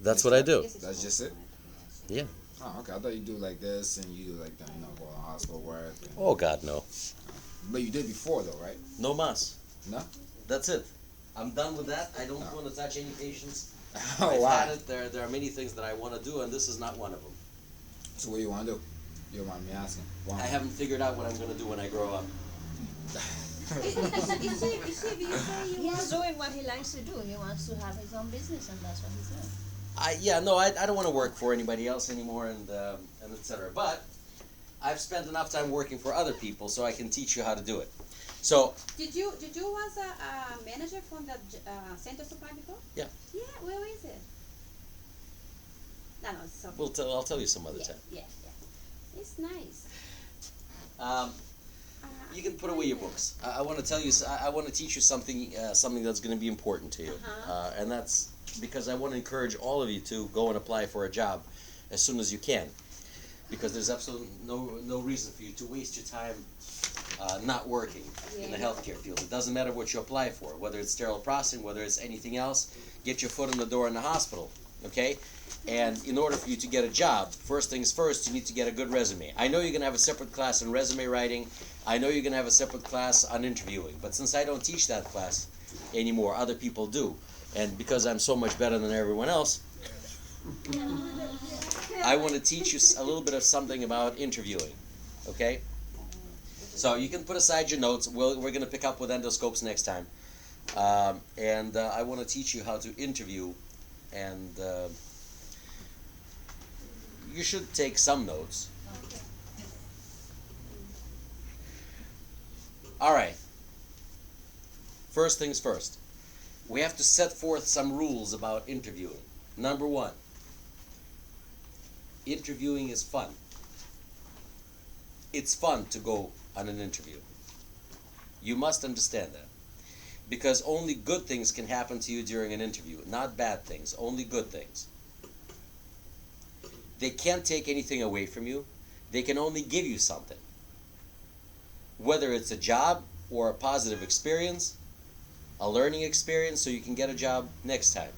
That's what I do. That's just it? Yeah. Oh, okay. I thought you do like this and you do like the, go to hospital work. And, Oh God, no. but you did before though, right? No mas. No? That's it. I'm done with that. I don't want to touch any patients. Oh, I've wow. had it. There are many things that I want to do, and this is not one of them. So what do you want to do? You don't mind me asking. I haven't figured out what I'm going to do when I grow up. You see, he's doing what he likes to do. He wants to have his own business, and that's what he's doing. I don't want to work for anybody else anymore, and etc. But I've spent enough time working for other people, so I can teach you how to do it. So Did you was a manager from the center supply before? Yeah. Yeah, where is it? No, it's so. I'll tell you some other time. Yeah. It's nice. You can put away your books. I want to tell you. I want to teach you something that's going to be important to you, and that's because I want to encourage all of you to go and apply for a job as soon as you can, because there's absolutely no reason for you to waste your time not working in the healthcare field. It doesn't matter what you apply for, whether it's sterile processing, whether it's anything else. Get your foot in the door in the hospital, okay? And in order for you to get a job, first things first, you need to get a good resume. I know you're going to have a separate class on resume writing. I know you're going to have a separate class on interviewing. But since I don't teach that class anymore, other people do. And because I'm so much better than everyone else, I want to teach you a little bit of something about interviewing, okay? So you can put aside your notes. We're going to pick up with endoscopes next time. And I want to teach you how to interview, and you should take some notes. All right. First things first. We have to set forth some rules about interviewing. Number one, interviewing is fun. It's fun to go on an interview. You must understand that. Because only good things can happen to you during an interview, not bad things, only good things. They can't take anything away from you. They can only give you something. Whether it's a job or a positive experience, a learning experience so you can get a job next time.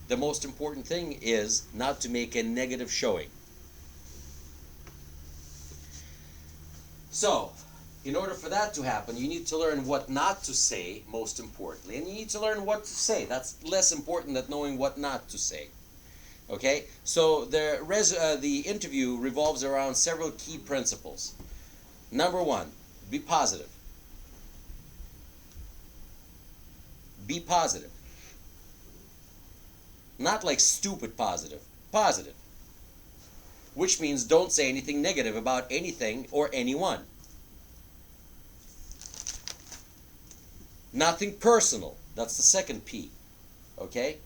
The most important thing is not to make a negative showing. So, in order for that to happen, you need to learn what not to say, most importantly, and you need to learn what to say. That's less important than knowing what not to say. Okay? So the interview revolves around several key principles. Number one, be positive. Be positive. Not like stupid positive. Positive. Which means don't say anything negative about anything or anyone. Nothing personal. That's the second P. Okay?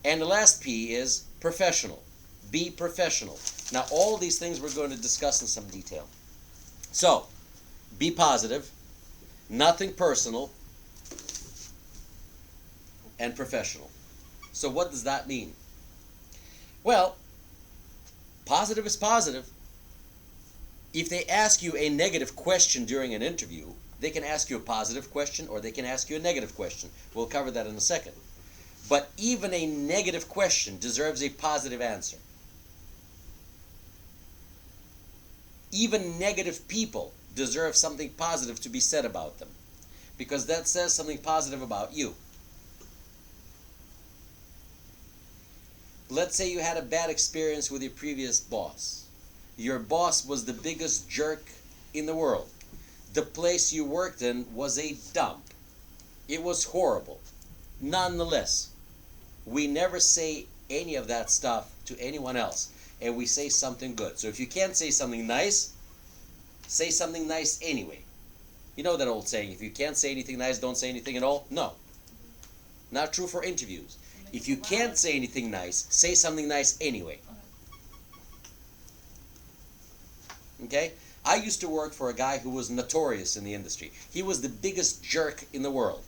And the last P is professional. Be professional. Now, all these things we're going to discuss in some detail. So, be positive, nothing personal, and professional. So what does that mean? Well, positive is positive. If they ask you a negative question during an interview, they can ask you a positive question or they can ask you a negative question. We'll cover that in a second. But even a negative question deserves a positive answer. Even negative people deserve something positive to be said about them, because that says something positive about you. Let's say you had a bad experience with your previous boss. Your boss was the biggest jerk in the world. The place you worked in was a dump. It was horrible. Nonetheless, we never say any of that stuff to anyone else, and we say something good. So if you can't say something nice, say something nice anyway. You know that old saying, if you can't say anything nice, don't say anything at all? No. Not true for interviews. If you can't say anything nice, say something nice anyway. Okay? I used to work for a guy who was notorious in the industry. He was the biggest jerk in the world.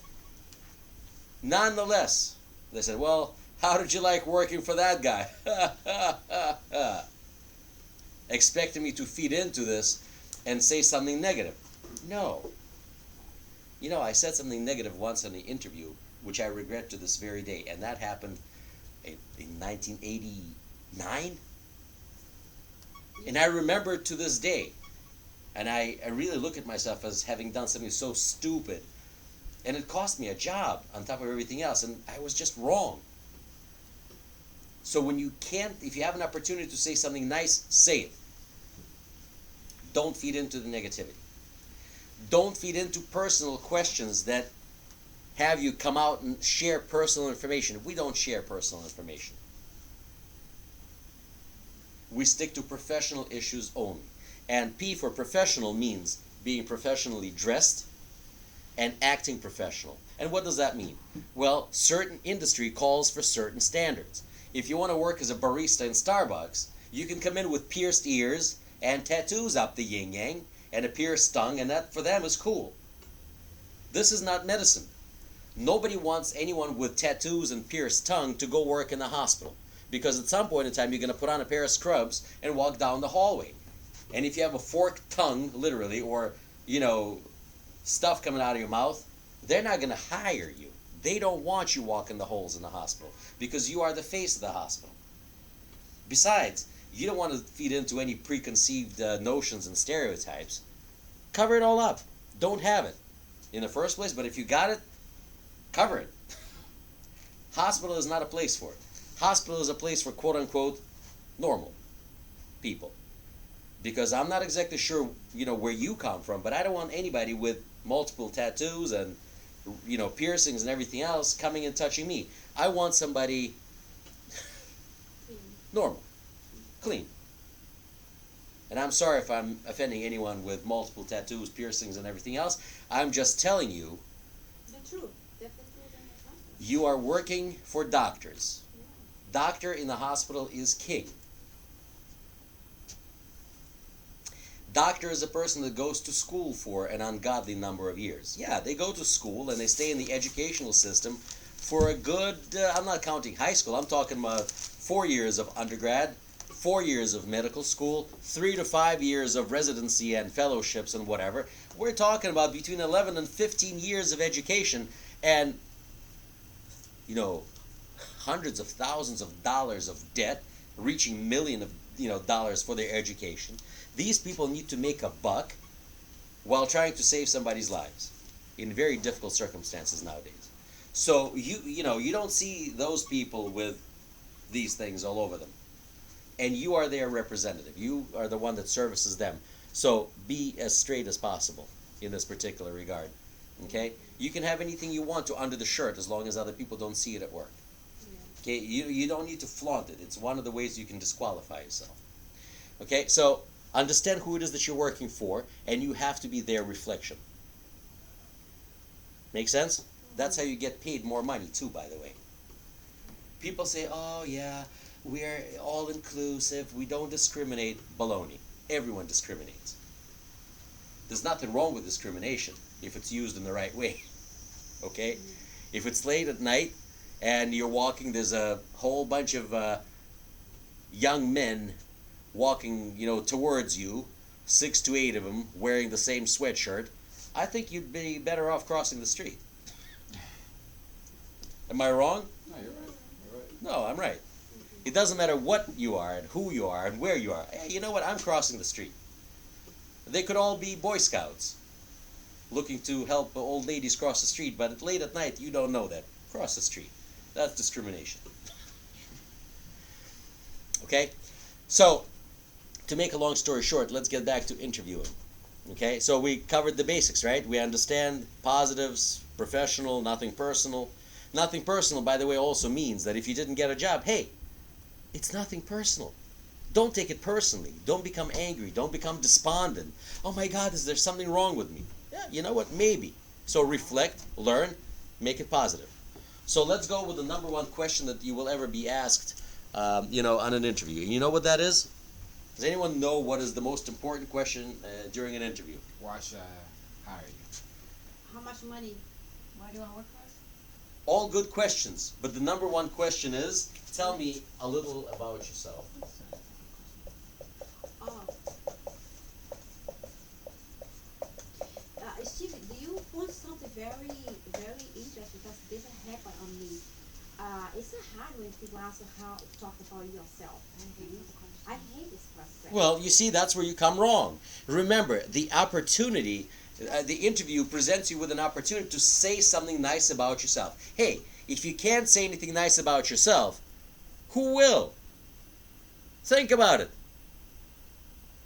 Nonetheless, they said, well, how did you like working for that guy? Expecting me to feed into this and say something negative. No. You know, I said something negative once in the interview, which I regret to this very day, and that happened in 1989. And I remember to this day, and I really look at myself as having done something so stupid. And it cost me a job on top of everything else, and I was just wrong. So when you can't, if you have an opportunity to say something nice, say it. Don't feed into the negativity. Don't feed into personal questions that have you come out and share personal information. We don't share personal information. We stick to professional issues only. And P for professional means being professionally dressed and acting professional. And what does that mean? Well, certain industry calls for certain standards. If you want to work as a barista in Starbucks, you can come in with pierced ears and tattoos up the yin-yang and a pierced tongue, and that for them is cool. This is not medicine. Nobody wants anyone with tattoos and pierced tongue to go work in the hospital, because at some point in time you're going to put on a pair of scrubs and walk down the hallway. And if you have a forked tongue, literally, or, stuff coming out of your mouth, they're not going to hire you. They don't want you walking the holes in the hospital, because you are the face of the hospital. Besides, you don't want to feed into any preconceived notions and stereotypes. Cover it all up. Don't have it in the first place, but if you got it, cover it. Hospital is not a place for it. Hospital is a place for quote-unquote normal people. Because I'm not exactly sure, where you come from, but I don't want anybody with multiple tattoos and, piercings and everything else coming and touching me. I want somebody normal, clean. And I'm sorry if I'm offending anyone with multiple tattoos, piercings, and everything else. I'm just telling you, The truth. That's the truth in the hospital. you are working for doctors. Doctor in the hospital is king. Doctor is a person that goes to school for an ungodly number of years. Yeah, they go to school and they stay in the educational system for a good, I'm not counting high school, I'm talking about 4 years of undergrad, 4 years of medical school, 3 to 5 years of residency and fellowships and whatever. We're talking about between 11 and 15 years of education and, hundreds of thousands of dollars of debt, reaching millions of dollars for their education. These people need to make a buck while trying to save somebody's lives in very difficult circumstances nowadays. So you don't see those people with these things all over them. And you are their representative. You are the one that services them. So be as straight as possible in this particular regard. Okay? You can have anything you want to under the shirt as long as other people don't see it at work. Okay? You don't need to flaunt it. It's one of the ways you can disqualify yourself. Okay? So understand who it is that you're working for, and you have to be their reflection. Make sense? That's how you get paid more money too, by the way. People say, oh yeah, we're all inclusive, we don't discriminate. Baloney. Everyone discriminates. There's nothing wrong with discrimination if it's used in the right way. Okay? If it's late at night and you're walking, there's a whole bunch of young men walking, towards you, 6 to 8 of them wearing the same sweatshirt, I think you'd be better off crossing the street. Am I wrong? No, you're right. You're right. No, I'm right. It doesn't matter what you are and who you are and where you are. Hey, you know what? I'm crossing the street. They could all be Boy Scouts looking to help old ladies cross the street, but late at night you don't know that. Cross the street. That's discrimination. Okay? So, to make a long story short, let's get back to interviewing. Okay? So we covered the basics, right? We understand positives, professional, nothing personal. Nothing personal, by the way, also means that if you didn't get a job, hey, it's nothing personal. Don't take it personally. Don't become angry. Don't become despondent. Oh my God, is there something wrong with me? Yeah, you know what? Maybe. So reflect, learn, make it positive. So let's go with the number one question that you will ever be asked, on an interview. And you know what that is? Does anyone know what is the most important question during an interview? Why should I hire you? How much money? Why do you want to work for us? All good questions, but the number one question is, tell me a little about yourself. Oh. Steve, do you want something very, very interesting? Because this happened on me. it's so hard when people ask you how to talk about yourself. I hate this question. Well, you see, that's where you come wrong. Remember, the opportunity, the interview presents you with an opportunity to say something nice about yourself. Hey, if you can't say anything nice about yourself, who will? Think about it.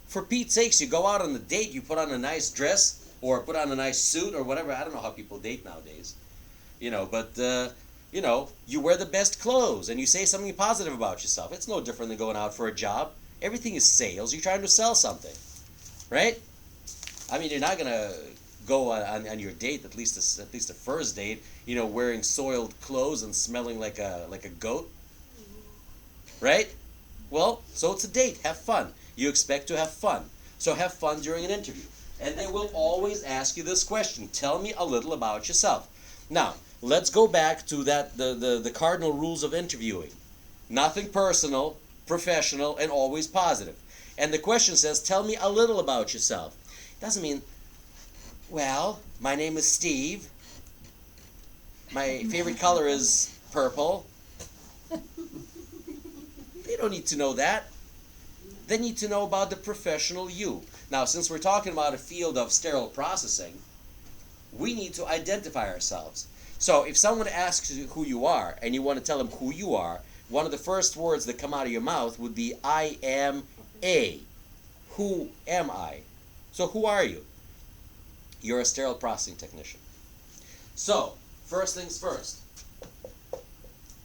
For Pete's sakes, you go out on a date, you put on a nice dress, or put on a nice suit, or whatever. I don't know how people date nowadays. But you wear the best clothes, and you say something positive about yourself. It's no different than going out for a job. Everything is sales. You're trying to sell something, right? I mean, you're not gonna go on your date, at least the first date, wearing soiled clothes and smelling like a goat, right? Well, so it's a date. Have fun. You expect to have fun, so have fun during an interview, and they will always ask you this question: tell me a little about yourself. Now, let's go back to the cardinal rules of interviewing: nothing personal, professional, and always positive. And the question says, tell me a little about yourself. It doesn't mean, well, my name is Steve. My favorite color is purple. They don't need to know that. They need to know about the professional you. Now, since we're talking about a field of sterile processing, we need to identify ourselves. So if someone asks you who you are, and you want to tell them who you are, one of the first words that come out of your mouth would be, I am a. Who am I? So who are you? You're a sterile processing technician. So, first things first.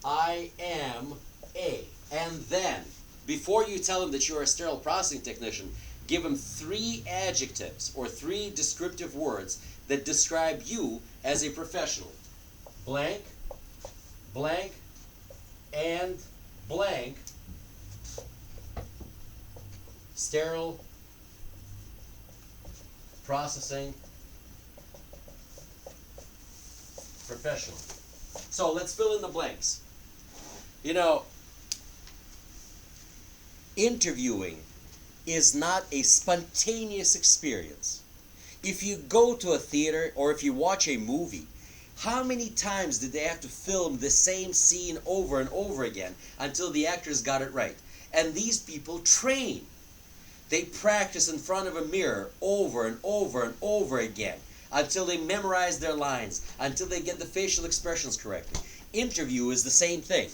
I am a. And then, before you tell them that you're a sterile processing technician, give them 3 adjectives or 3 descriptive words that describe you as a professional. Blank, blank, and blank. Sterile processing professional. So let's fill in the blanks. Interviewing is not a spontaneous experience. If you go to a theater or if you watch a movie, how many times did they have to film the same scene over and over again until the actors got it right? And these people train. They practice in front of a mirror over and over and over again until they memorize their lines, until they get the facial expressions correctly. Interview is the same thing.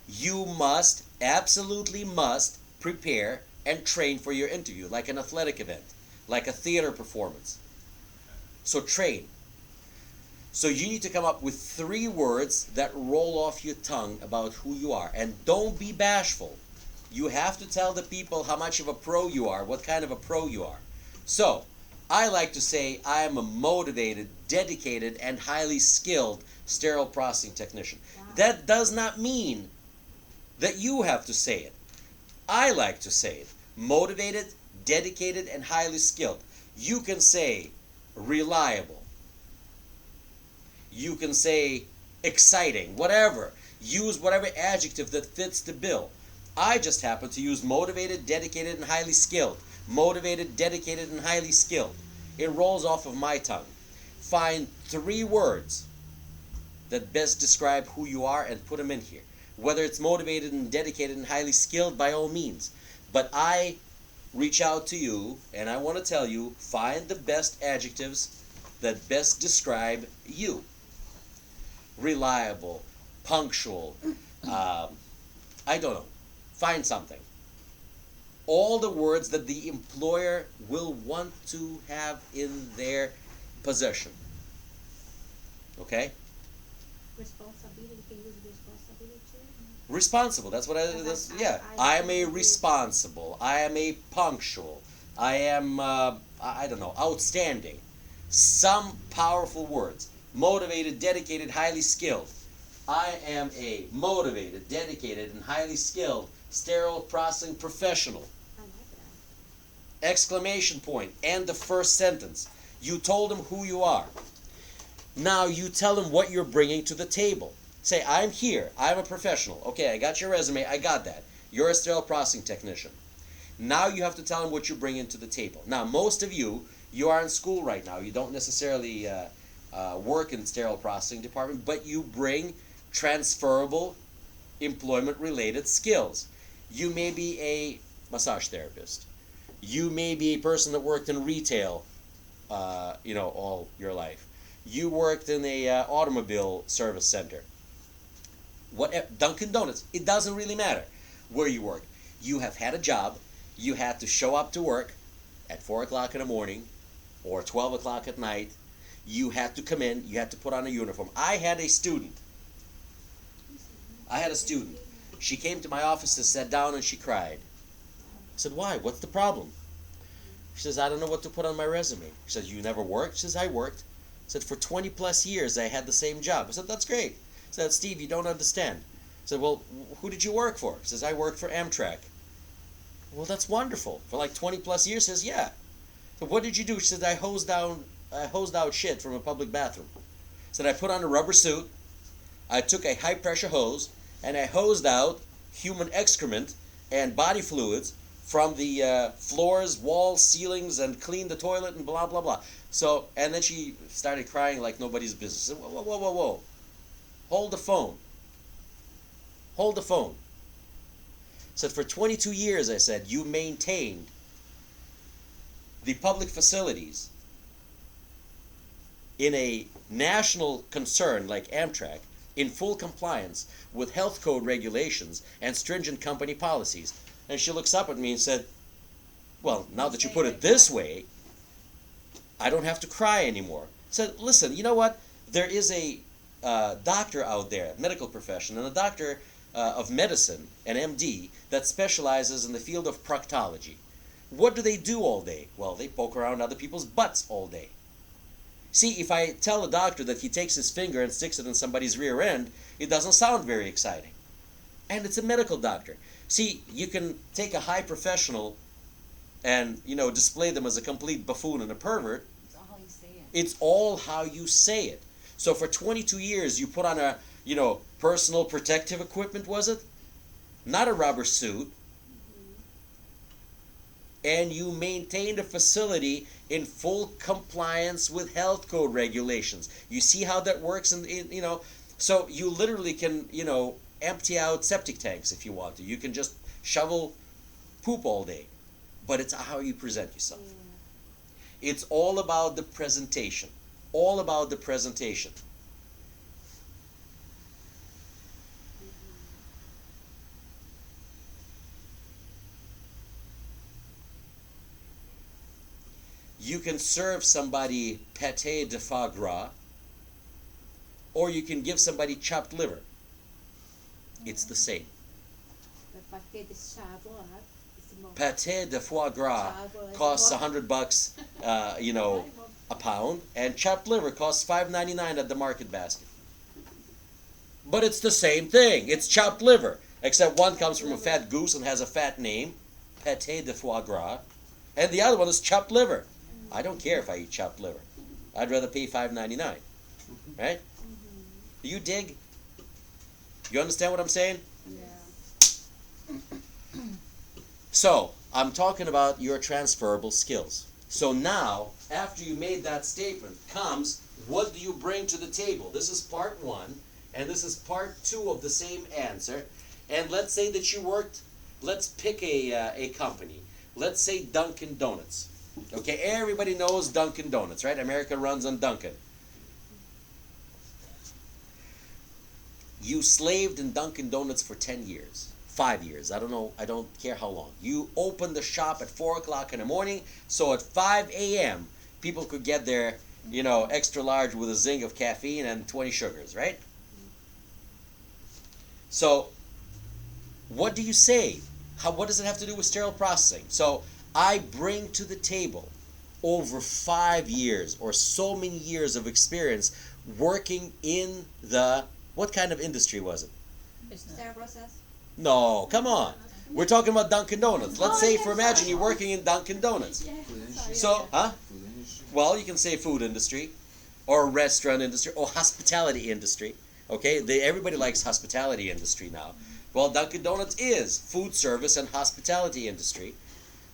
You must, absolutely must, prepare and train for your interview, like an athletic event, like a theater performance. So train. So you need to come up with 3 words that roll off your tongue about who you are. And don't be bashful. You have to tell the people how much of a pro you are, what kind of a pro you are. So, I like to say I am a motivated, dedicated, and highly skilled sterile processing technician. Wow. That does not mean that you have to say it. I like to say it. Motivated, dedicated, and highly skilled. You can say reliable. You can say exciting, whatever. Use whatever adjective that fits the bill. I just happen to use motivated, dedicated, and highly skilled. Motivated, dedicated, and highly skilled. It rolls off of my tongue. Find 3 words that best describe who you are and put them in here. Whether it's motivated and dedicated and highly skilled, by all means. But I reach out to you and I want to tell you, find the best adjectives that best describe you. Reliable, punctual, I don't know. Find something. All the words that the employer will want to have in their possession. Okay? Responsibility, you can use responsibility too. Responsible, that's what I am a responsible. I am a punctual. I am, I don't know, outstanding. Some powerful words. Motivated, dedicated, highly skilled. I am a motivated, dedicated, and highly skilled sterile processing professional. I like that. Exclamation point. And the first sentence. You told them who you are. Now you tell them what you're bringing to the table. Say, I'm here. I'm a professional. Okay, I got your resume. I got that. You're a sterile processing technician. Now you have to tell them what you bring into the table. Now, most of you are in school right now. You don't necessarily work in the sterile processing department, but you bring transferable employment-related skills. You may be a massage therapist. You may be a person that worked in retail, all your life. You worked in a automobile service center. Dunkin' Donuts. It doesn't really matter where you work. You have had a job. You had to show up to work at 4 o'clock in the morning or 12 o'clock at night. You had to come in. You had to put on a uniform. I had a student. She came to my office and sat down and she cried. I said, why? What's the problem? She says, I don't know what to put on my resume. She said, you never worked? She says, I worked. I said, for 20 plus years I had the same job. I said, that's great. I said, Steve, you don't understand. I said, well, who did you work for? She says, I worked for Amtrak. Well, that's wonderful. For like 20 plus years? She says, yeah. So what did you do? She said, I hosed out shit from a public bathroom. She said, I put on a rubber suit. I took a high pressure hose and I hosed out human excrement and body fluids from the floors, walls, ceilings, and cleaned the toilet and blah, blah, blah. So, and then she started crying like nobody's business. I said, whoa, whoa, whoa, whoa. Hold the phone. Hold the phone. I said, for 22 years, I said, you maintained the public facilities in a national concern like Amtrak in full compliance with health code regulations and stringent company policies. And she looks up at me and said, well, now that you put it this way, I don't have to cry anymore. I said, listen, you know what? There is a doctor out there, medical profession, and a doctor of medicine, an MD, that specializes in the field of proctology. What do they do all day? Well, they poke around other people's butts all day. See, if I tell a doctor that he takes his finger and sticks it in somebody's rear end, it doesn't sound very exciting. And it's a medical doctor. See, you can take a high professional and, display them as a complete buffoon and a pervert. It's all how you say it. It's all how you say it. So for 22 years, you put on a, personal protective equipment, was it? Not a rubber suit. And you maintained a facility in full compliance with health code regulations. You see how that works? So you literally can, empty out septic tanks if you want to. You can just shovel poop all day. But it's how you present yourself. Yeah. It's all about the presentation. All about the presentation. You can serve somebody pâté de foie gras, or you can give somebody chopped liver. It's the same. Pâté de foie gras costs $100, a pound, and chopped liver costs $5.99 at the market basket. But it's the same thing. It's chopped liver, except one comes from a fat goose and has a fat name, pâté de foie gras, and the other one is chopped liver. I don't care if I eat chopped liver. I'd rather pay $5.99, right? Do you dig? You understand what I'm saying? Yeah. So, I'm talking about your transferable skills. So now, after you made that statement, comes, what do you bring to the table? This is part one, and this is part two of the same answer. And let's say that you worked, let's pick a company. Let's say Dunkin' Donuts. Okay, everybody knows Dunkin' Donuts, right? America runs on Dunkin'. You slaved in Dunkin' Donuts for 10 years. 5 years, I don't know, I don't care how long. You opened the shop at 4 o'clock in the morning, so at 5 a.m. people could get their, extra large with a zing of caffeine and 20 sugars, right? So, what do you say? What does it have to do with sterile processing? So, I bring to the table over 5 years or so many years of experience working in the, what kind of industry was it? Sterile process. No, come on. We're talking about Dunkin' Donuts. Let's say, imagine you're working in Dunkin' Donuts. So, Food industry. Well, you can say food industry, or restaurant industry, or hospitality industry. Okay, everybody likes hospitality industry now. Well, Dunkin' Donuts is food service and hospitality industry,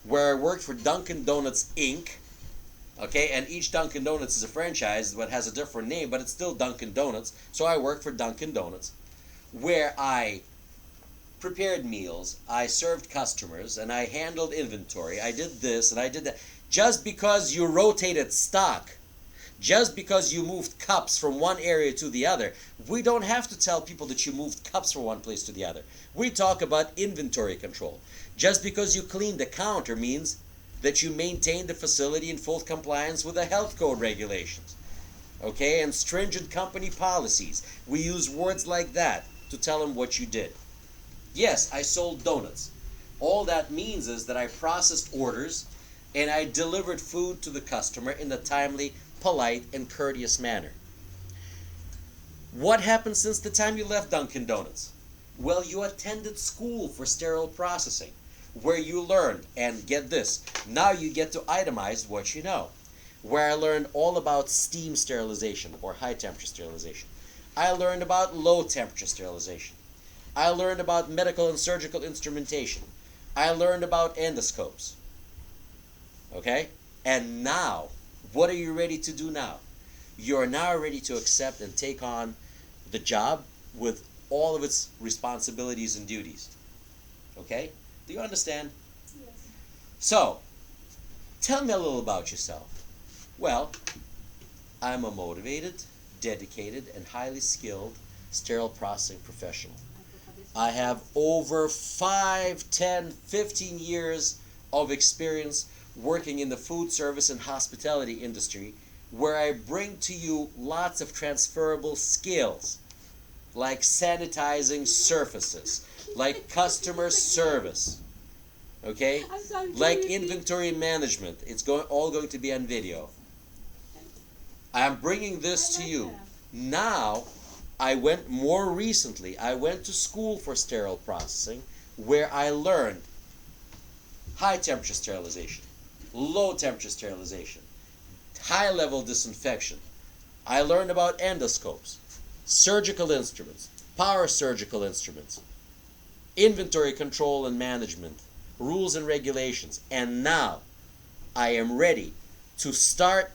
where I worked for Dunkin' Donuts Inc. Okay, and each Dunkin' Donuts is a franchise that has a different name, but it's still Dunkin' Donuts. So I worked for Dunkin' Donuts. where I prepared meals, I served customers, and I handled inventory. I did this and I did that. Just because you rotated stock, just because you moved cups from one area to the other, we don't have to tell people that you moved cups from one place to the other. We talk about inventory control. Just because you cleaned the counter means that you maintain the facility in full compliance with the health code regulations. Okay, and stringent company policies. We use words like that to tell them what you did. Yes, I sold donuts. All that means is that I processed orders and I delivered food to the customer in a timely, polite, and courteous manner. What happened since the time you left Dunkin' Donuts? Well, you attended school for sterile processing, where you learned, and get this, now you get to itemize what you know, where I learned all about steam sterilization or high temperature sterilization. I learned about low temperature sterilization. I learned about medical and surgical instrumentation. I learned about endoscopes. Okay? And now, what are you ready to do now? You're now ready to accept and take on the job with all of its responsibilities and duties. Okay? Do you understand? Yes. So, tell me a little about yourself. Well, I'm a motivated, dedicated, and highly skilled sterile processing professional. I have over 5, 10, 15 years of experience working in the food service and hospitality industry, where I bring to you lots of transferable skills, like sanitizing surfaces, like customer service, okay? I'm sorry, Like can you repeat? inventory management. It's all going to be on video. I'm bringing this to you. Now, I went more recently, I went to school for sterile processing, where I learned high temperature sterilization, low temperature sterilization, high level disinfection. I learned about endoscopes, surgical instruments, power surgical instruments, inventory control and management, rules and regulations. And now I am ready to start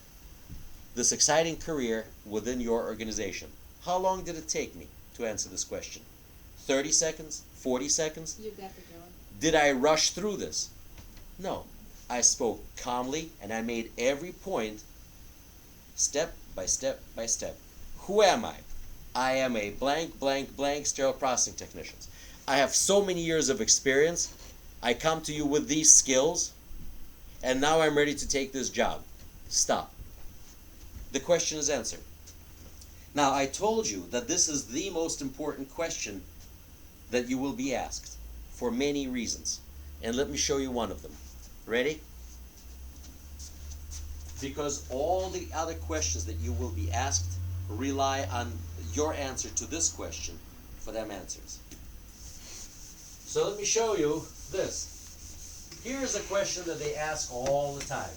this exciting career within your organization. How long did it take me to answer this question? 30 seconds? 40 seconds? You got the girl. Did I rush through this? No. I spoke calmly and I made every point step by step by step. Who am I? I am a blank, blank, blank sterile processing technician. I have so many years of experience. I come to you with these skills and now I'm ready to take this job. Stop. The question is answered. Now, I told you that this is the most important question that you will be asked for many reasons. And let me show you one of them. Ready? Because all the other questions that you will be asked rely on your answer to this question for them answers. So let me show you this. Here's a question that they ask all the time.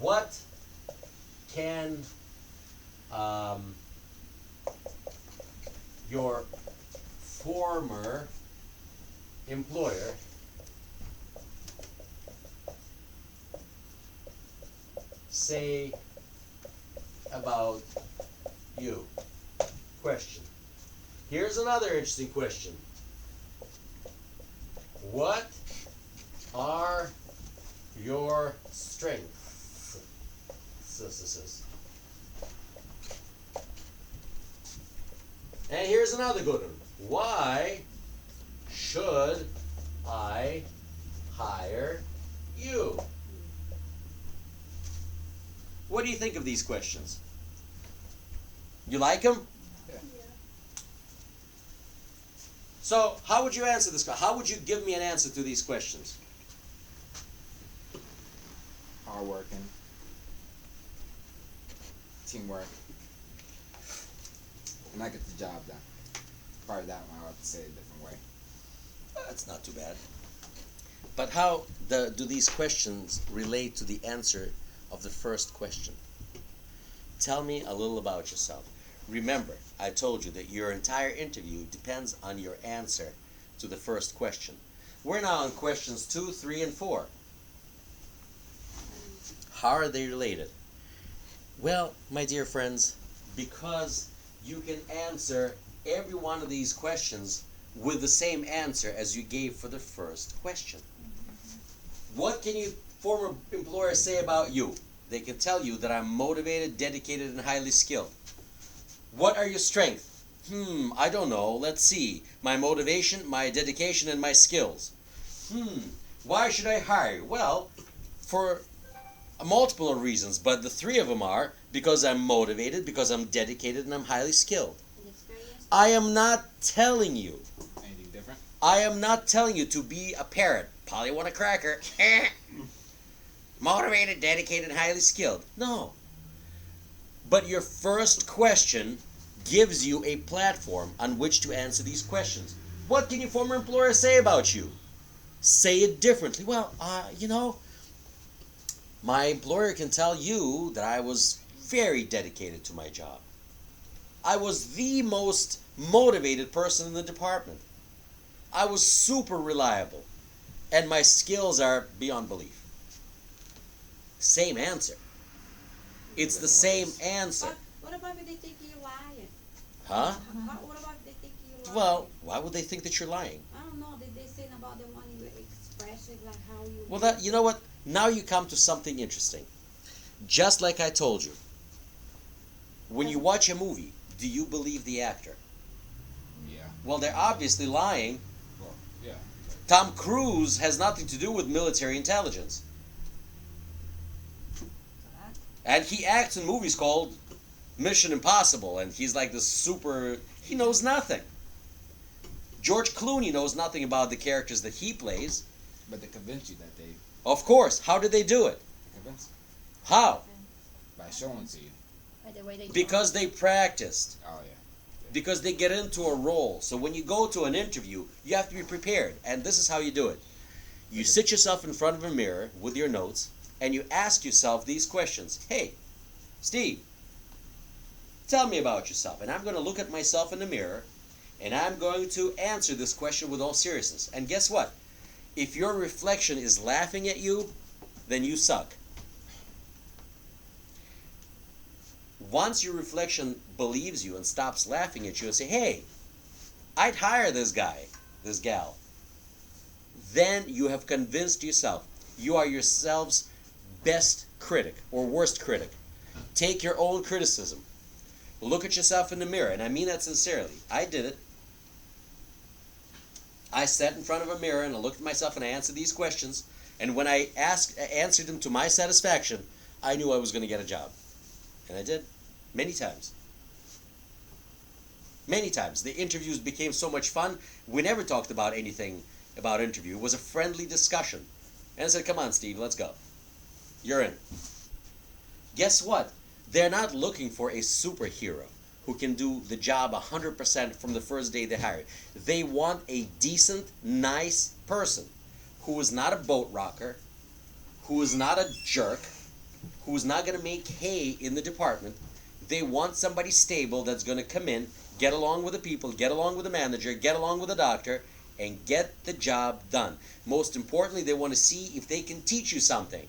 What can your former employer say about you? Question. Here's another interesting question. What are your strengths? And here's another good one. Why should I hire you? What do you think of these questions? You like them? Yeah. So, how would you answer this? How would you give me an answer to these questions? Hard working. Teamwork. And I get the job done. Probably that one I have to say it a different way. That's not too bad. But how do these questions relate to the answer of the first question? Tell me a little about yourself. Remember, I told you that your entire interview depends on your answer to the first question. We're now on questions 2, 3, and 4. How are they related? Well, my dear friends, because you can answer every one of these questions with the same answer as you gave for the first question. What can your former employer say about you? They can tell you that I'm motivated, dedicated, and highly skilled. What are your strengths? I don't know. Let's see. My motivation, my dedication, and my skills. Why should I hire you? Well, for multiple reasons, but the three of them are because I'm motivated, because I'm dedicated, and I'm highly skilled. And experience? I am not telling you. Anything different? I am not telling you to be a parrot. Polly want a cracker. Motivated, dedicated, and highly skilled. No. But your first question gives you a platform on which to answer these questions. What can your former employer say about you? Say it differently. Well, my employer can tell you that I was very dedicated to my job. I was the most motivated person in the department. I was super reliable. And my skills are beyond belief. Same answer. It's the same answer. But what about if they think you're lying? Huh? What about if they think you're lying? Well, why would they think that you're lying? I don't know. Did they say about the one you express it, like how you... Well, you know what? Now you come to something interesting. Just like I told you. When you watch a movie, do you believe the actor? Yeah. Well, they're obviously lying. Well, yeah. Tom Cruise has nothing to do with military intelligence. And he acts in movies called Mission Impossible, and he's like this super... He knows nothing. George Clooney knows nothing about the characters that he plays. But they convince you that they Of course. How did they do it? convince How? by showing to you. By the way they Because they practiced. Oh yeah. Because they get into a role. So when you go to an interview, you have to be prepared. And this is how you do it. You sit yourself in front of a mirror with your notes, and you ask yourself these questions. Hey, Steve, tell me about yourself. And I'm going to look at myself in the mirror, and I'm going to answer this question with all seriousness. And guess what? If your reflection is laughing at you, then you suck. Once your reflection believes you and stops laughing at you and say, hey, I'd hire this guy, this gal, then you have convinced yourself. You are yourself's best critic or worst critic. Take your own criticism. Look at yourself in the mirror, and I mean that sincerely. I did it. I sat in front of a mirror and I looked at myself and I answered these questions, and when I answered them to my satisfaction, I knew I was going to get a job. And I did. Many times. Many times. The interviews became so much fun. We never talked about anything about interview. It was a friendly discussion. And I said, come on, Steve, let's go. You're in. Guess what? They're not looking for a superhero who can do the job 100% from the first day they hire. They want a decent, nice person who is not a boat rocker, who is not a jerk, who is not going to make hay in the department. They want somebody stable that's going to come in, get along with the people, get along with the manager, get along with the doctor, and get the job done. Most importantly, they want to see if they can teach you something.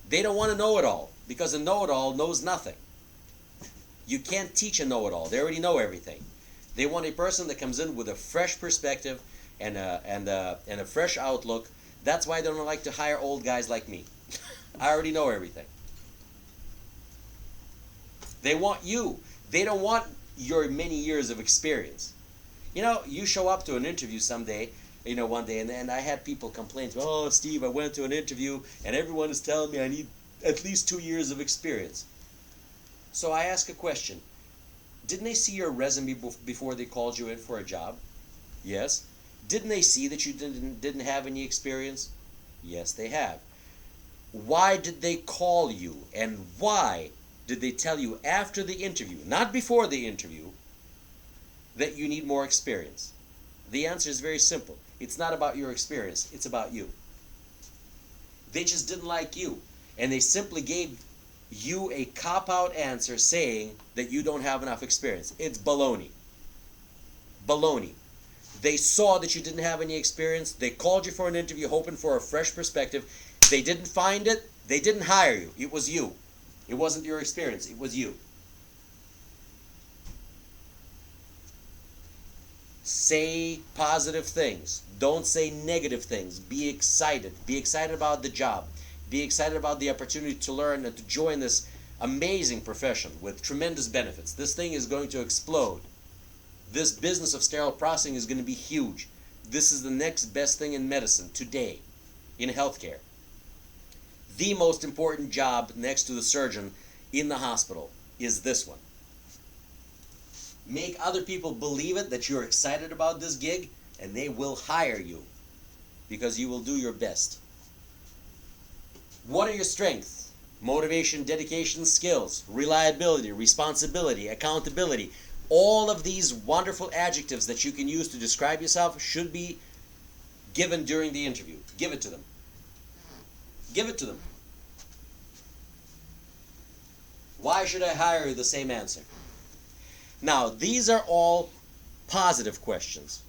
They don't want to know it all, because a know-it-all knows nothing. You can't teach a know-it-all. They already know everything. They want a person that comes in with a fresh perspective and a fresh outlook. That's why they don't like to hire old guys like me. I already know everything. They want you. They don't want your many years of experience. You know, you show up to an interview someday, one day, and I had people complain to me, oh, Steve, I went to an interview, and everyone is telling me I need at least 2 years of experience. So I ask a question. Didn't they see your resume before they called you in for a job? Yes. Didn't they see that you didn't have any experience? Yes, they have. Why did they call you, and why did they tell you after the interview, not before the interview, that you need more experience? The answer is very simple. It's not about your experience. It's about you. They just didn't like you. And they simply gave you a cop-out answer saying that you don't have enough experience. It's baloney. Baloney. They saw that you didn't have any experience. They called you for an interview hoping for a fresh perspective. They didn't find it. They didn't hire you. It was you. It wasn't your experience, it was you. Say positive things. Don't say negative things. Be excited. Be excited about the job. Be excited about the opportunity to learn and to join this amazing profession with tremendous benefits. This thing is going to explode. This business of sterile processing is going to be huge. This is the next best thing in medicine today, in healthcare. The most important job next to the surgeon in the hospital is this one. Make other people believe it, that you're excited about this gig, and they will hire you because you will do your best. What are your strengths? Motivation, dedication, skills, reliability, responsibility, accountability. All of these wonderful adjectives that you can use to describe yourself should be given during the interview. Give it to them. Give it to them. Why should I hire you? The same answer. Now, these are all positive questions.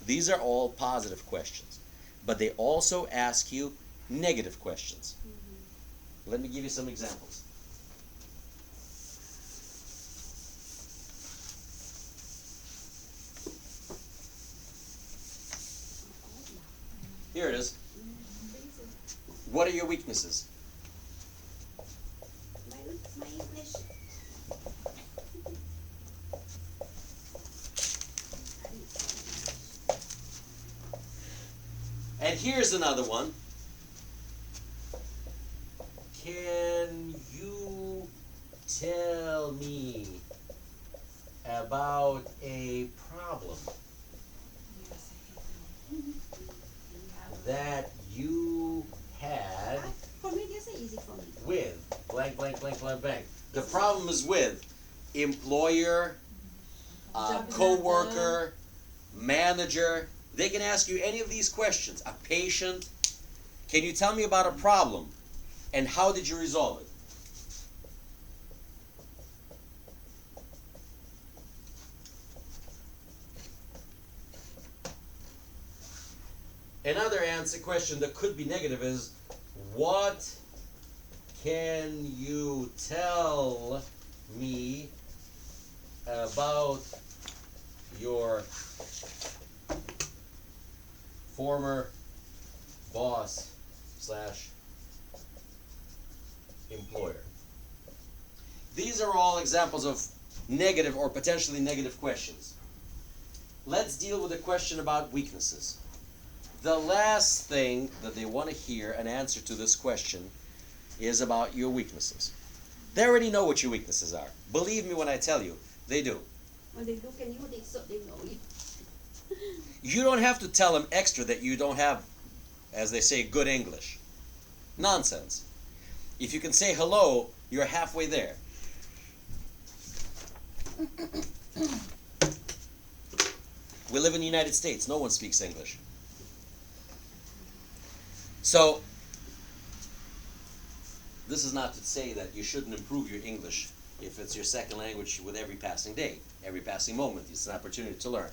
These are all positive questions. But they also ask you negative questions. Let me give you some examples. Here it is. What are your weaknesses? My English. And here's another one. Can you tell me about a problem that you had For me, this is easy for me. with blank, blank, blank, blank, blank. The problem is with employer, co-worker, manager. They can ask you any of these questions. A patient. Can you tell me about a problem and how did you resolve it? Another question that could be negative is, what can you tell me about your former boss / employer? These are all examples of negative or potentially negative questions. Let's deal with a question about weaknesses. The last thing that they want to hear an answer to this question is about your weaknesses. They already know what your weaknesses are. Believe me when I tell you, they do. When they look at you, they know you. You don't have to tell them extra that you don't have, as they say, good English. Nonsense. If you can say hello, you're halfway there. We live in the United States. No one speaks English. So, this is not to say that you shouldn't improve your English if it's your second language with every passing day, every passing moment. It's an opportunity to learn.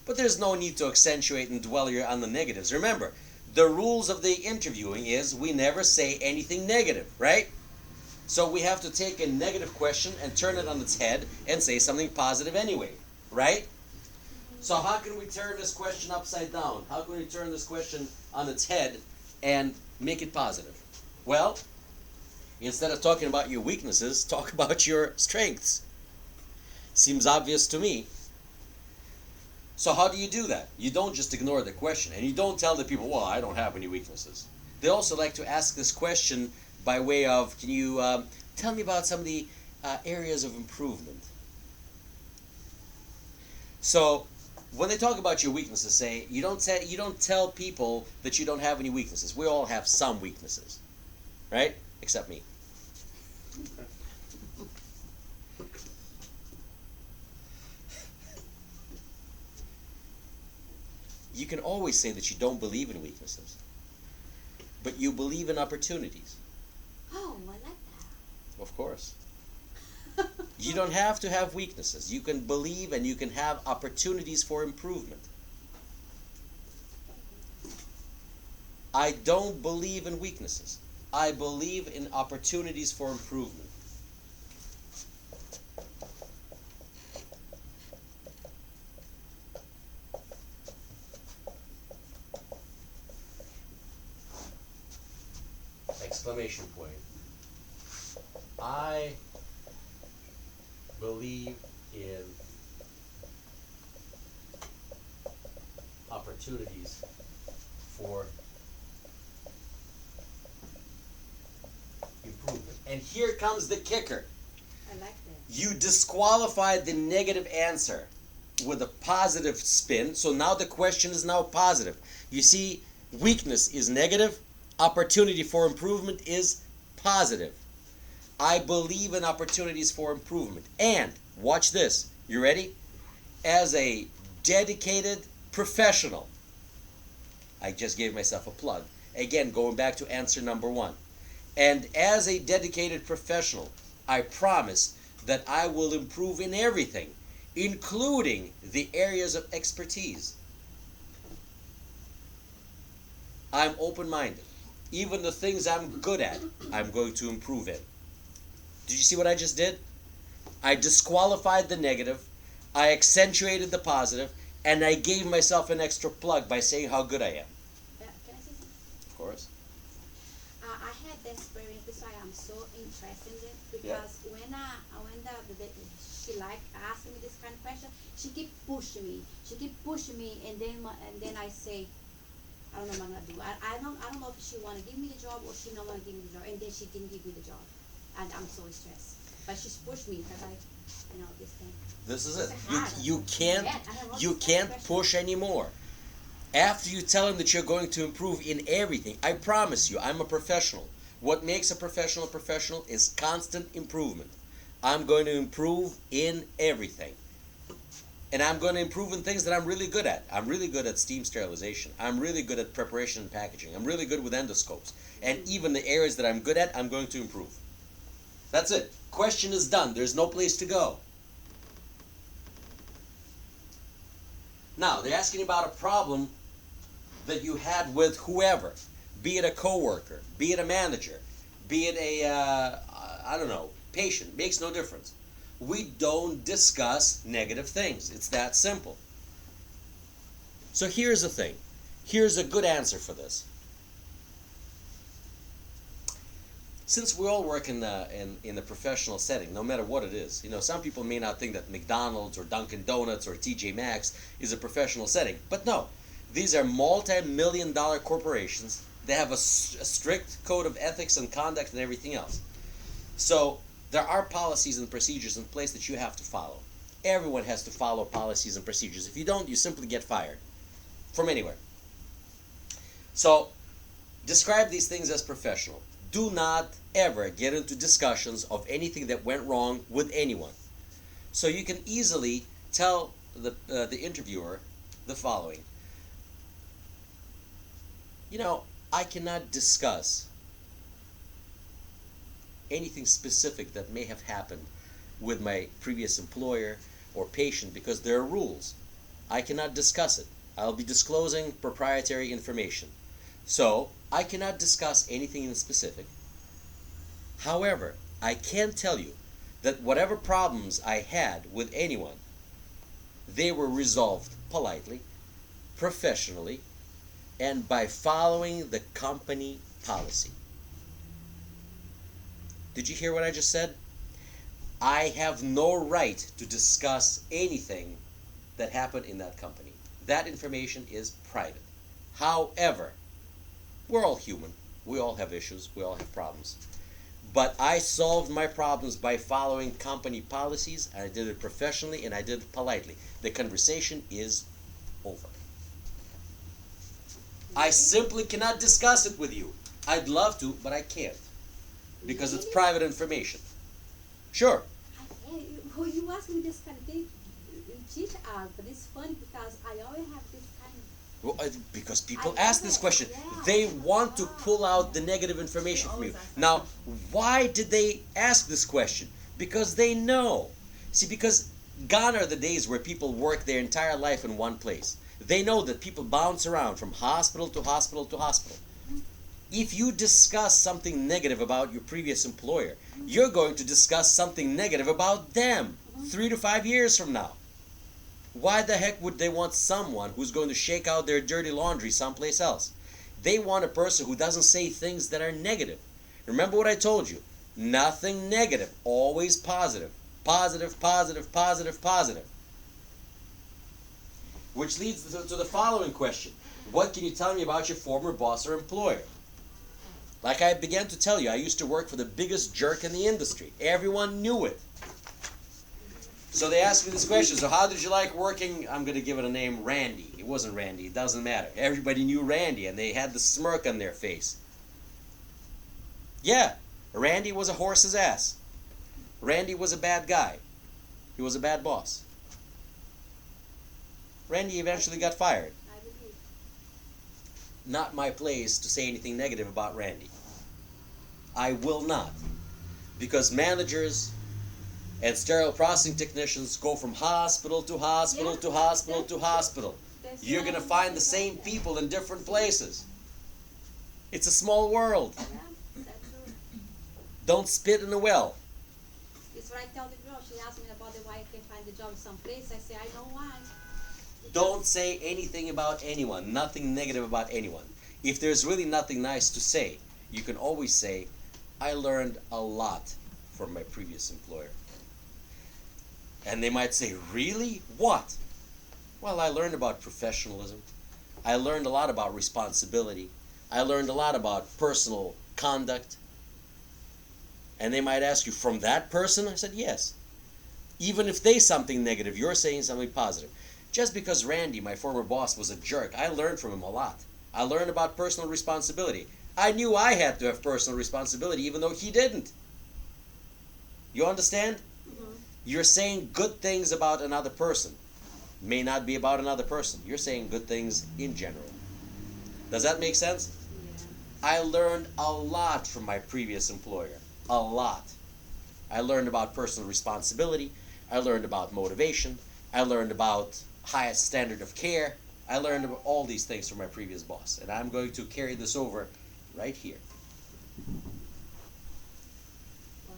But there's no need to accentuate and dwell here on the negatives. Remember, the rules of the interviewing is we never say anything negative, right? So we have to take a negative question and turn it on its head and say something positive anyway, right? So how can we turn this question upside down? How can we turn this question on its head and make it positive? Well, instead of talking about your weaknesses, talk about your strengths. Seems obvious to me. So how do you do that? You don't just ignore the question, and you don't tell the people, well, I don't have any weaknesses. They also like to ask this question by way of, can you tell me about some of the areas of improvement? So when they talk about your weaknesses, say you don't tell people that you don't have any weaknesses. We all have some weaknesses, right? Except me. You can always say that you don't believe in weaknesses, but you believe in opportunities. Oh, I like that. Of course. You don't have to have weaknesses. You can believe and you can have opportunities for improvement. I don't believe in weaknesses. I believe in opportunities for improvement. Exclamation point. I believe in opportunities for improvement. And here comes the kicker. I like that. You disqualified the negative answer with a positive spin, so now the question is now positive. You see, weakness is negative, opportunity for improvement is positive. I believe in opportunities for improvement. And, watch this, you ready? As a dedicated professional, I just gave myself a plug. Again, going back to answer number 1. And as a dedicated professional, I promise that I will improve in everything, including the areas of expertise. I'm open-minded. Even the things I'm good at, I'm going to improve in. Did you see what I just did? I disqualified the negative, I accentuated the positive, and I gave myself an extra plug by saying how good I am. Can I say something? Of course. I had the experience, that's why I'm so interested in it, Yeah. because when she like asking me this kind of question, she keep pushing me, and then I say, I don't know what I'm gonna do. I don't know if she wanna give me the job or she don't wanna give me the job, and then she didn't give me the job, and I'm so stressed. But she's pushed me because this thing. This is it. It's hard. You can't Yeah, I don't want you to can't pressure. push anymore. After you tell him that you're going to improve in everything, I promise you, I'm a professional. What makes a professional is constant improvement. I'm going to improve in everything. And I'm going to improve in things that I'm really good at. I'm really good at steam sterilization. I'm really good at preparation and packaging. I'm really good with endoscopes. And even the areas that I'm good at, I'm going to improve. That's it. Question is done. There's no place to go. Now, they're asking about a problem that you had with whoever, be it a coworker, be it a manager, be it a, patient. Makes no difference. We don't discuss negative things. It's that simple. So here's the thing. Here's a good answer for this. Since we all work in the professional setting, no matter what it is, some people may not think that McDonald's or Dunkin' Donuts or TJ Maxx is a professional setting, but no, these are multi-million-dollar corporations. They have a strict code of ethics and conduct and everything else. So there are policies and procedures in place that you have to follow. Everyone has to follow policies and procedures. If you don't, you simply get fired from anywhere. So describe these things as professional. Do not ever get into discussions of anything that went wrong with anyone. So you can easily tell the interviewer the following. I cannot discuss anything specific that may have happened with my previous employer or patient because there are rules. I cannot discuss it. I'll be disclosing proprietary information. So, I cannot discuss anything in specific. However, I can tell you that whatever problems I had with anyone, they were resolved politely, professionally, and by following the company policy. Did you hear what I just said? I have no right to discuss anything that happened in that company. That information is private. However, we're all human. We all have issues. We all have problems. But I solved my problems by following company policies. I did it professionally and I did it politely. The conversation is over. I simply cannot discuss it with you. I'd love to, but I can't. Because it's private information. Sure. You ask me this kind of thing, you cheat out, but it's funny because I always have this kind of... Well, because people I ask love this it. question. Yeah. They want to pull out the negative information from you. Now, why did they ask this question? Because they know. See, because gone are the days where people work their entire life in one place. They know that people bounce around from hospital to hospital to hospital. If you discuss something negative about your previous employer, you're going to discuss something negative about them 3 to 5 years from now. Why the heck would they want someone who's going to shake out their dirty laundry someplace else? They want a person who doesn't say things that are negative. Remember what I told you. Nothing negative, always positive. Positive, positive, positive, positive. Which leads to the following question. What can you tell me about your former boss or employer? Like I began to tell you, I used to work for the biggest jerk in the industry. Everyone knew it. So they asked me this question, so how did you like working, I'm going to give it a name, Randy. It wasn't Randy, it doesn't matter. Everybody knew Randy, and they had the smirk on their face. Yeah, Randy was a horse's ass. Randy was a bad guy. He was a bad boss. Randy eventually got fired. I believe. Not my place to say anything negative about Randy. I will not. Because managers and sterile processing technicians go from hospital to hospital Yeah, to hospital that's to true. hospital. That's You're why going to I'm find the like same that. people in different places. It's a small world. Yeah, that's true. Don't spit in a well. It's what I tell the girl. She asked me about the why I can't find the job someplace. I say I know why. Don't say anything about anyone, nothing negative about anyone. If there's really nothing nice to say, you can always say, I learned a lot from my previous employer. And they might say, really? What? Well, I learned about professionalism. I learned a lot about responsibility. I learned a lot about personal conduct. And they might ask you, from that person? I said, yes. Even if they say something negative, you're saying something positive. Just because Randy, my former boss, was a jerk, I learned from him a lot. I learned about personal responsibility. I knew I had to have personal responsibility even though he didn't. You understand? Mm-hmm. You're saying good things about another person. May not be about another person. You're saying good things in general. Does that make sense? Yeah. I learned a lot from my previous employer. A lot. I learned about personal responsibility. I learned about motivation. I learned about highest standard of care. I learned about all these things from my previous boss. And I'm going to carry this over right here. Wow.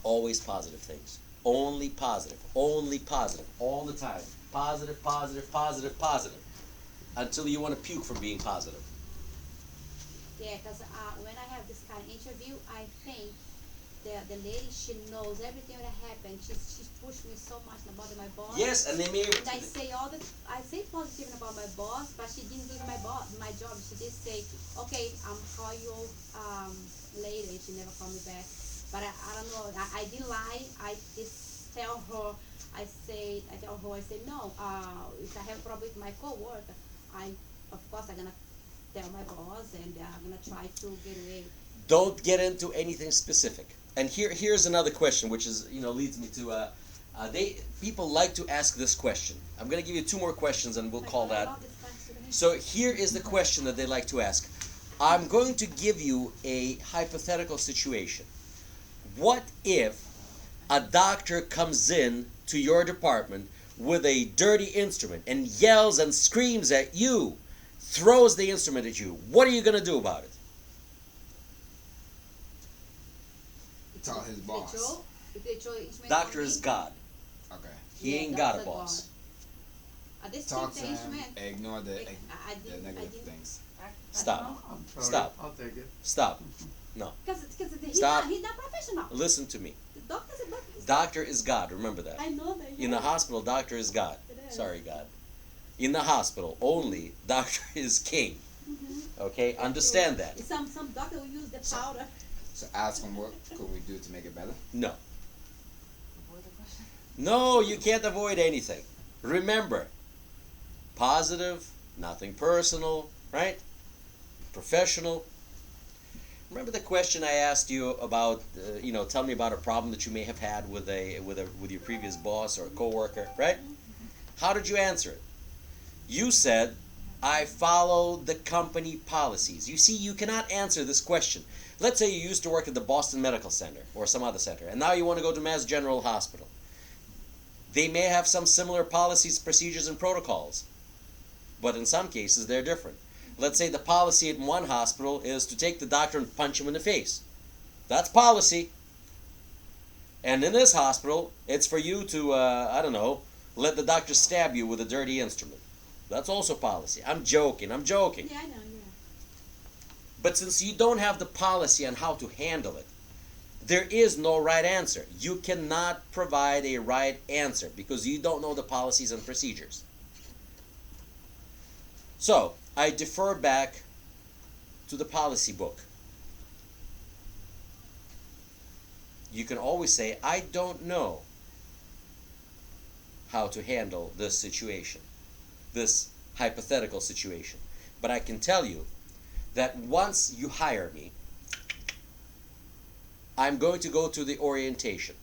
Always positive things. Only positive. Only positive. All the time. Positive, positive, positive, positive. Until you want to puke from being positive. Yeah, because when I have this kind of interview, I think the lady, she knows everything that happened. She's pushed me so much about my boss. Yes, and they may... And I say positive about my boss, but she didn't give my job. She did say, okay, call you later. She never called me back. But I don't know. I didn't lie. I just tell her. I say no. If I have a problem with my coworker, of course I'm gonna tell my boss, and I'm gonna try to get away. Don't get into anything specific. And here's another question, which is leads me to people like to ask this question. I'm going to give you 2 more questions, and we'll call that. So here is the question that they like to ask. I'm going to give you a hypothetical situation. What if a doctor comes in to your department with a dirty instrument and yells and screams at you, throws the instrument at you? What are you going to do about it? Tell his boss. Doctor is God. Okay. He ain't got a boss. Talk to him. Ignore the negative things. Stop. I'm sorry. Stop. I'll take it. Stop. No. Because Stop. he's not professional. Listen to me. The doctor's a doctor. Doctor is God. Remember that. I know that. In the hospital, doctor is God. It is. Sorry, God. In the hospital, only doctor is king. Okay? Understand that. Some doctor will use the powder. So ask him what could we do to make it better. No. No, you can't avoid anything. Remember, positive, nothing personal, right? Professional. Remember the question I asked you about, tell me about a problem that you may have had with your previous boss or a coworker, right? How did you answer it? You said, I follow the company policies. You see, you cannot answer this question. Let's say you used to work at the Boston Medical Center or some other center, and now you want to go to Mass General Hospital. They may have some similar policies, procedures, and protocols, but in some cases they're different. let's say the policy in one hospital is to take the doctor and punch him in the face. That's policy. And in this hospital, it's for you to, I don't know, let the doctor stab you with a dirty instrument. That's also policy. I'm joking. Yeah, I know, yeah. But since you don't have the policy on how to handle it, there is no right answer. You cannot provide a right answer because you don't know the policies and procedures. So, I defer back to the policy book. You can always say, I don't know how to handle this situation, this hypothetical situation. But I can tell you that once you hire me, I'm going to go to the orientation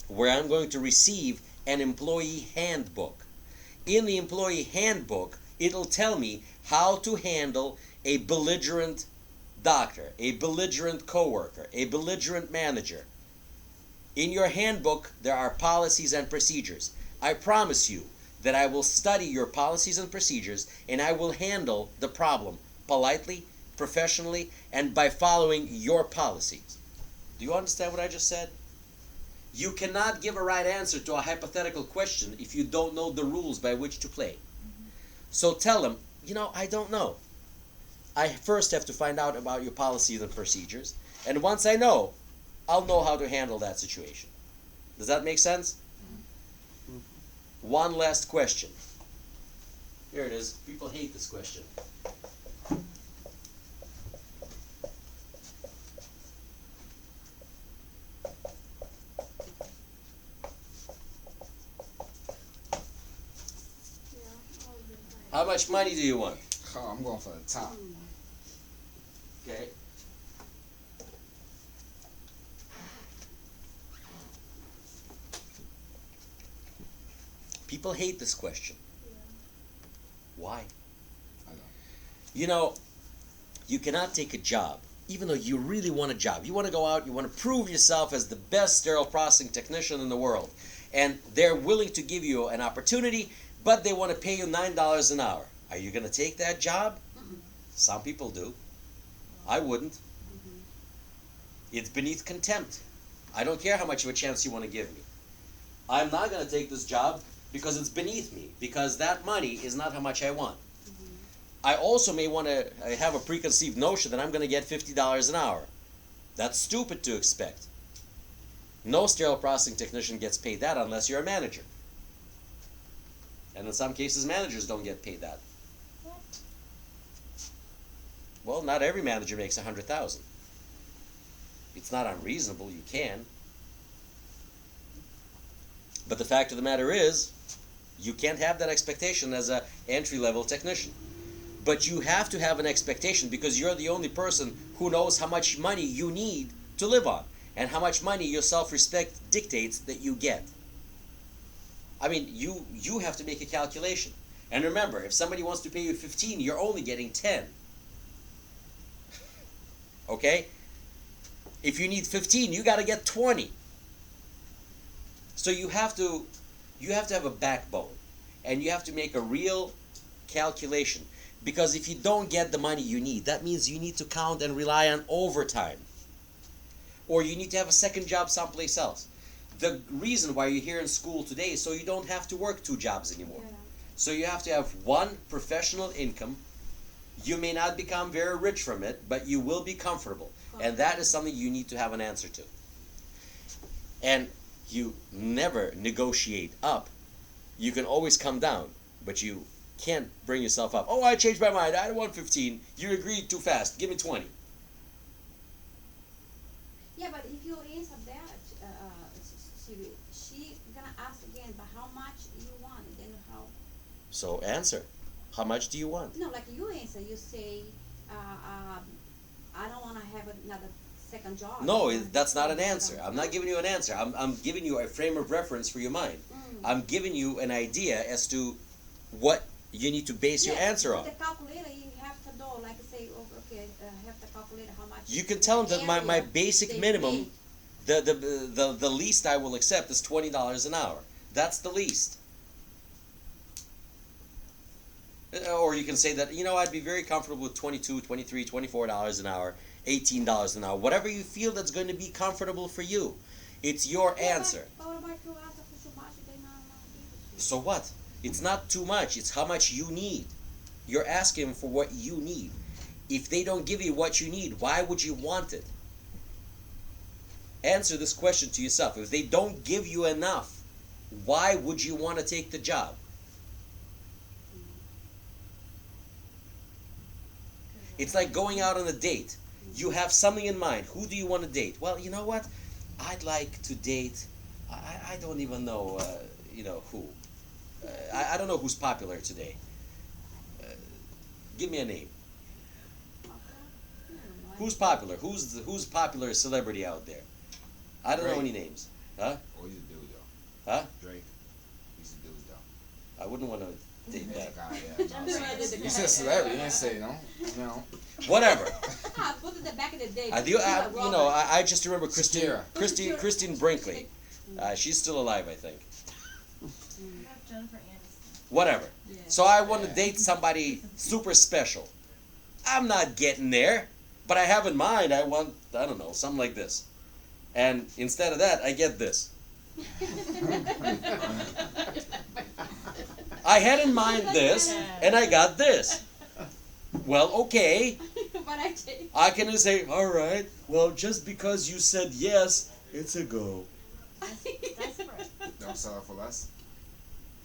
where I'm going to receive an employee handbook. In the employee handbook, it'll tell me how to handle a belligerent doctor, a belligerent coworker, a belligerent manager. In your handbook, there are policies and procedures. I promise you that I will study your policies and procedures and I will handle the problem politely, professionally, and by following your policies. Do you understand what I just said? You cannot give a right answer to a hypothetical question if you don't know the rules by which to play. So tell them, I don't know. I first have to find out about your policies and procedures, and once I know, I'll know how to handle that situation. Does that make sense? One last question. Here it is. People hate this question. How much money do you want? Oh, I'm going for the top. Okay. People hate this question. Why? I know. You cannot take a job, even though you really want a job. You want to go out, you want to prove yourself as the best sterile processing technician in the world. And they're willing to give you an opportunity, but they want to pay you $9 an hour. Are you going to take that job? Some people do. I wouldn't. It's beneath contempt. I don't care how much of a chance you want to give me. I'm not going to take this job because it's beneath me, because that money is not how much I want. I also may want to have a preconceived notion that I'm going to get $50 an hour. That's stupid to expect. No sterile processing technician gets paid that unless you're a manager. And in some cases, managers don't get paid that. Well, not every manager makes $100,000. It's not unreasonable. You can. But the fact of the matter is, you can't have that expectation as an entry-level technician. But you have to have an expectation because you're the only person who knows how much money you need to live on and how much money your self-respect dictates that you get. I mean, you have to make a calculation. And remember, if somebody wants to pay you 15, you're only getting 10. Okay? If you need 15, you got to get 20. So you have to have a backbone, and you have to make a real calculation. Because if you don't get the money you need, that means you need to count and rely on overtime. Or you need to have a second job someplace else. The reason why you're here in school today is so you don't have to work 2 jobs anymore. Yeah. So you have to have one professional income. You may not become very rich from it, but you will be comfortable. And that is something you need to have an answer to. And you never negotiate up. You can always come down, but you can't bring yourself up. Oh, I changed my mind. I don't want 15. You agreed too fast. Give me 20. Yeah, but if you answer that, she gonna ask again, but how much you want, and then how? So answer. How much do you want? No, like you answer, you say, I don't want to have another second job. No, that's not an answer. I'm not giving you an answer. I'm giving you a frame of reference for your mind. I'm giving you an idea as to what you need to base your answer on. The calculator, you have to know, like say, okay, have to calculate how much. You can tell them that my basic minimum, the least I will accept is $20 an hour. That's the least. Or you can say that, I'd be very comfortable with $22, $23, $24 an hour, $18 an hour, whatever you feel that's going to be comfortable for you. It's your answer. But what about if you ask for so much, they not give it to you? So what? It's not too much. It's how much you need. You're asking for what you need. If they don't give you what you need, why would you want it? Answer this question to yourself. If they don't give you enough, why would you want to take the job? It's like going out on a date. You have something in mind. Who do you want to date? Well, you know what? I'd like to date, I don't even know, who. I don't know who's popular today. Give me a name. Who's popular? Who's popular celebrity out there? I don't know any names. Huh? Oh, he's a dude though. Huh? Drake. He's a dude though. I wouldn't want to date that. You said celebrity. You didn't say no. Whatever. Put it back in the day. I just remember Shakira. Christine Brinkley. She's still alive, I think. Jennifer Aniston. Whatever. Yeah. So I want to date somebody super special. I'm not getting there, but I have in mind I want, I don't know, something like this. And instead of that, I get this. I had in mind this, and I got this. Well, okay. But I did. I can just say, all right, well, just because you said yes, it's a go. Don't sell it for less.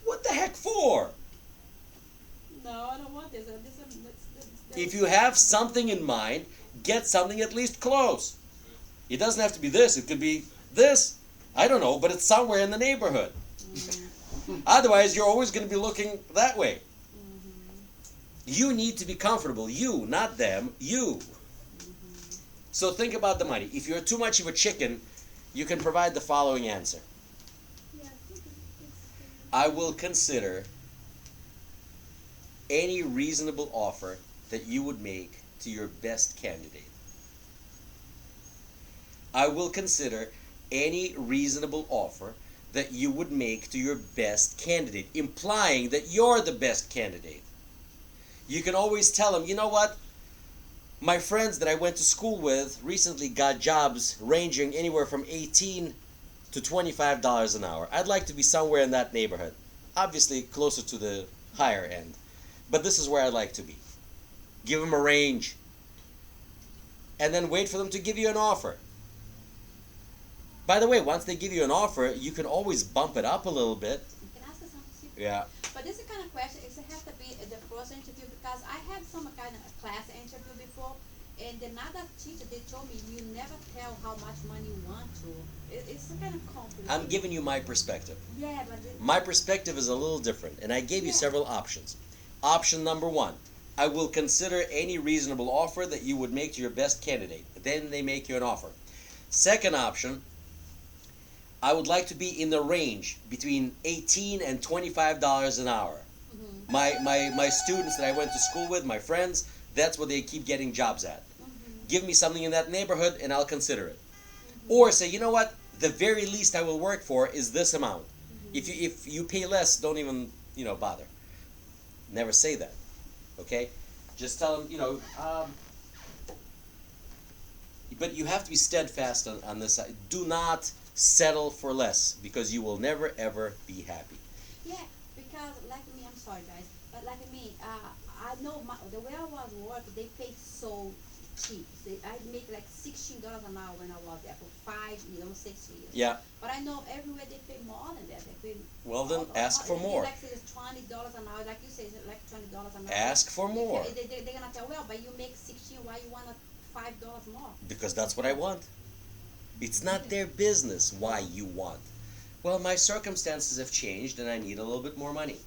What the heck for? No, I don't want this. If you have something in mind, get something at least close. It doesn't have to be this. It could be this. I don't know, but it's somewhere in the neighborhood. Otherwise, you're always going to be looking that way. You need to be comfortable. You, not them. You. So think about the money. If you're too much of a chicken, you can provide the following answer. I will consider any reasonable offer that you would make to your best candidate. I will consider any reasonable offer that you would make to your best candidate, implying that you're the best candidate. You can always tell them, you know what? My friends that I went to school with recently got jobs ranging anywhere from $18 to $25 an hour. I'd like to be somewhere in that neighborhood. Obviously closer to the higher end. But this is where I'd like to be. Give them a range. And then wait for them to give you an offer. By the way, once they give you an offer, you can always bump it up a little bit. Can I ask you something? Yeah. But this is the kind of question, it has to be the first interview, because I had some kind of a class interview before, and another teacher, they told me you never tell how much money you want to. It's a kind of conflict. I'm giving you my perspective. Yeah, but My perspective is a little different, and I gave you several options. Option number one, I will consider any reasonable offer that you would make to your best candidate. Then they make you an offer. Second option, I would like to be in the range between $18 and $25 an hour. My students that I went to school with, my friends, that's what they keep getting jobs at. Give me something in that neighborhood and I'll consider it. Or say, you know what, the very least I will work for is this amount. If you pay less, don't even, bother. Never say that, okay? Just tell them, but you have to be steadfast on this side. Do not settle for less, because you will never ever be happy. yeah, because like me, I'm sorry guys, but like me, I know the way I was working, they pay so cheap. I make like $16 an hour when I was there for 6 years. Yeah. But I know everywhere they pay more than that. They pay. Well then, ask for more. Like say it's $20 an hour, like you say, it's like $20 an hour. Ask for more. They're gonna tell, well, but you make 16, why you want $5 more? Because that's what I want. It's not their business why you want. Well, my circumstances have changed and I need a little bit more money.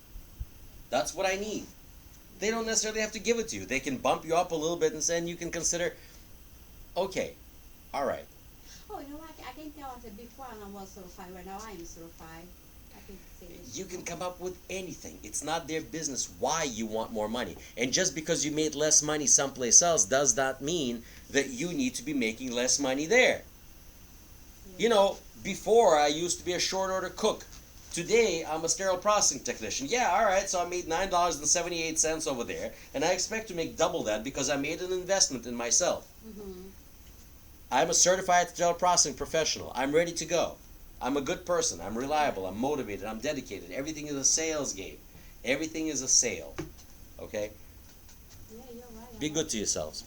That's what I need. They don't necessarily have to give it to you. They can bump you up a little bit and then you can consider, okay, all right. Oh, you know what? I can tell. I said before I was certified. Right now I am certified. I can say this. You can come up with anything. It's not their business why you want more money. And just because you made less money someplace else does not mean that you need to be making less money there. Before I used to be a short order cook. Today, I'm a sterile processing technician. Yeah, all right, so I made $9.78 over there, and I expect to make double that because I made an investment in myself. I'm a certified sterile processing professional. I'm ready to go. I'm a good person. I'm reliable. I'm motivated. I'm dedicated. Everything is a sales game. Everything is a sale. Okay? Yeah, you're right. Be good to yourselves.